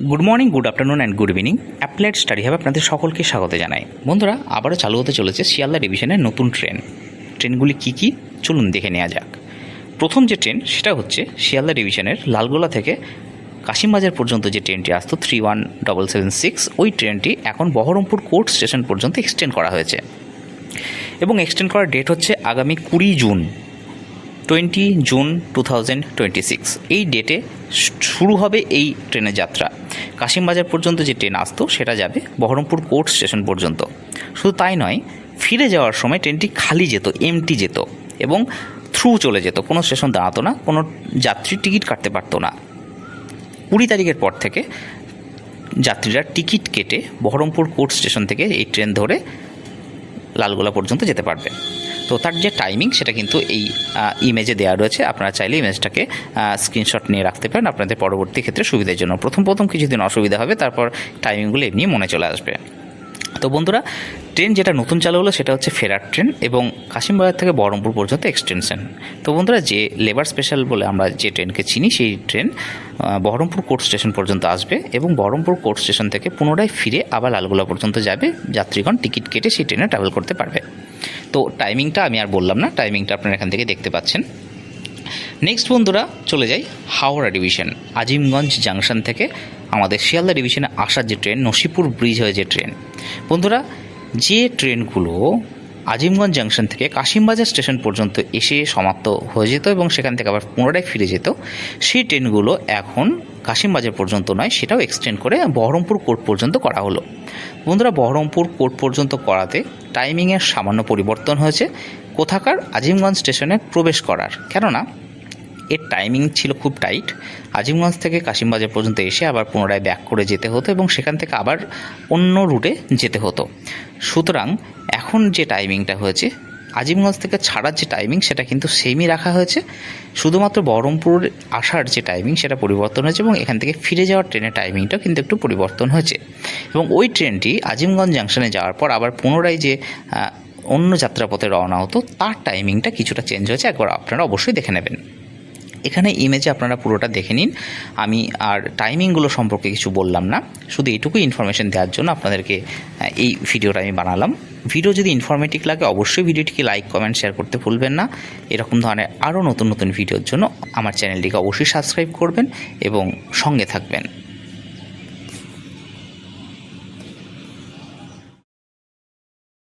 Good morning, good afternoon and good evening. Applied study হাবে আপনাদের সকলকে স্বাগত জানাই। বন্ধুরা, আবারও চালু হতে চলেছে শিয়ালদা ডিভিশনের নতুন ট্রেনগুলি কী কী চলুন দেখে নেওয়া যাক। প্রথম যে ট্রেন সেটা হচ্ছে শিয়ালদা ডিভিশনের লালগোলা থেকে কাশিমবাজার পর্যন্ত যে ট্রেনটি আসতো 31776, ওই ট্রেনটি এখন বহরমপুর কোর্ট স্টেশন পর্যন্ত এক্সটেন্ড করা হয়েছে এবং এক্সটেন্ড করার ডেট হচ্ছে আগামী 20 জুন 2026। এই ডেটে শুরু হবে এই ট্রেনের যাত্রা। কাশিমবাজার পর্যন্ত যে ট্রেন আসতো সেটা যাবে বহরমপুর কোর্ট স্টেশন পর্যন্ত। শুধু তাই নয়, ফিরে যাওয়ার সময় ট্রেনটি খালি যেত, এমটি যেত এবং থ্রু চলে যেত, কোনো স্টেশন দাঁড়াতো না, কোনো যাত্রী টিকিট কাটতে পারতো না। 20 তারিখের পর থেকে যাত্রীরা টিকিট কেটে বহরমপুর কোর্ট স্টেশন থেকে এই ট্রেন ধরে লালগোলা পর্যন্ত যেতে পারবে। তো তার যে টাইমিং সেটা কিন্তু এই ইমেজে দেওয়া রয়েছে, আপনারা চাইলে ইমেজটাকে স্ক্রিনশট নিয়ে রাখতে পারেন আপনাদের পরবর্তী ক্ষেত্রে সুবিধার জন্য। প্রথম কিছুদিন অসুবিধা হবে, তারপর টাইমিংগুলো এমনি মনে চলে আসবে। তো বন্ধুরা, ট্রেন যেটা নতুন চালু হলো সেটা হচ্ছে ফেরার ট্রেন এবং কাশিমবাজার থেকে বহরমপুর পর্যন্ত এক্সটেনশন। তো বন্ধুরা, যে লেবার স্পেশাল বলে আমরা যে ট্রেনকে চিনি, সেই ট্রেন বহরমপুর কোর্ট স্টেশন পর্যন্ত আসবে এবং বহরমপুর কোর্ট স্টেশন থেকে পুনরায় ফিরে আবার লালগোলা পর্যন্ত যাবে। যাত্রীগণ টিকিট কেটে সেই ট্রেনে ট্রাভেল করতে পারবে। তো টাইমিংটা আমি আর বললাম না, টাইমিংটা আপনারা এখান থেকে দেখতে পাচ্ছেন। নেক্সট বন্ধুরা, চলে যাই হাওড়া ডিভিশন। আজিমগঞ্জ জাংশন থেকে আমাদের শিয়ালদা ডিভিশনে আসার যে ট্রেন, নসিপুর ব্রিজ হয়ে যে ট্রেন। বন্ধুরা, যে ট্রেনগুলো আজিমগঞ্জ জাংশন থেকে কাশিমবাজার স্টেশন পর্যন্ত এসে সমাপ্ত হয়ে যেত এবং সেখান থেকে আবার পুনরায় ফিরে যেত, সেই ট্রেনগুলো এখন কাশিমবাজার পর্যন্ত নয়, সেটাও এক্সটেন্ড করে বহরমপুর কোর্ট পর্যন্ত করা হলো। বন্ধুরা, বহরমপুর কোর্ট পর্যন্ত করাতে টাইমিংয়ের সামান্য পরিবর্তন হয়েছে। কোথাকার? আজিমগঞ্জ স্টেশনে প্রবেশ করার। কেননা এর টাইমিং ছিল খুব টাইট। আজিমগঞ্জ থেকে কাশিমবাজার পর্যন্ত এসে আবার পুনরায় ব্যাক করে যেতে হতো এবং সেখান থেকে আবার অন্য রুটে যেতে হতো। সুতরাং এখন যে টাইমিংটা হয়েছে, আজিমগঞ্জ থেকে ছাড়ার যে টাইমিং সেটা কিন্তু সেমই রাখা হয়েছে। শুধুমাত্র বহরমপুর আসার যে টাইমিং সেটা পরিবর্তন হয়েছে এবং এখান থেকে ফিরে যাওয়ার ট্রেনের টাইমিংটা কিন্তু একটু পরিবর্তন হয়েছে। এবং ওই ট্রেনটি আজিমগঞ্জ জাংশনে যাওয়ার পর আবার পুনরায় যে অন্য যাত্রাপথে রওনা হতো, তার টাইমিংটা কিছুটা চেঞ্জ হয়েছে। একবার আপনারা অবশ্যই দেখে নেবেন। এখানে ইমেজে আপনারা পুরোটা দেখে নিন। আমি আর টাইমিংগুলো সম্পর্কে কিছু বললাম না, শুধু এইটুকুই ইনফরমেশন দেওয়ার জন্য আপনাদেরকে এই ভিডিওটা আমি বানালাম। ভিডিও যদি ইনফরমেটিভ লাগে অবশ্যই ভিডিওটিকে লাইক, কমেন্ট, শেয়ার করতে ভুলবেন না। এরকম ধরনের আরও নতুন ভিডিওর জন্য আমার চ্যানেলটিকে অবশ্যই সাবস্ক্রাইব করবেন এবং সঙ্গে থাকবেন।